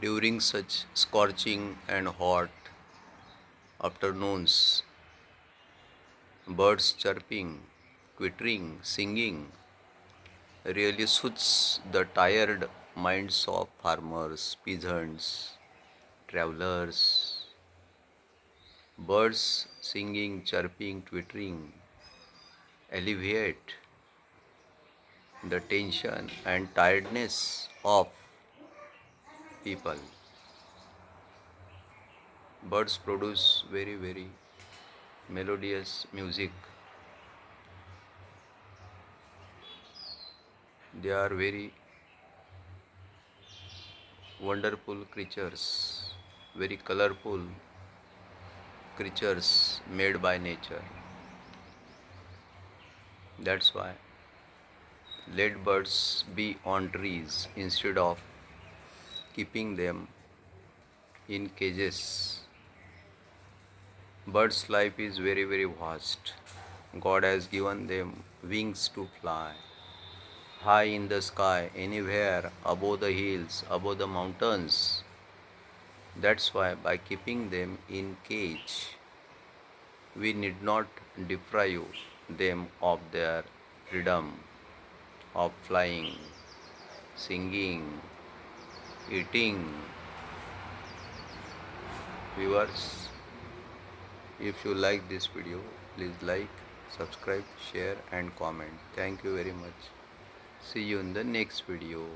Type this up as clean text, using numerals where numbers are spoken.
During such scorching and hot afternoons, birds chirping, twittering, singing really suits the tired minds of farmers, peasants, travelers. Birds singing, chirping, twittering alleviate the tension and tiredness of people. Birds produce very melodious music. They are very wonderful creatures, very colorful creatures made by nature. That's why let birds be on trees instead of keeping them in cages. Birds' life is very vast. God has given them wings to fly high in the sky, anywhere, above the hills, above the mountains. That's why by keeping them in cage, we need not deprive them of their freedom of flying, singing, eating. Viewers, if you like this video, please like, subscribe, share and comment. Thank you very much. See you in the next video.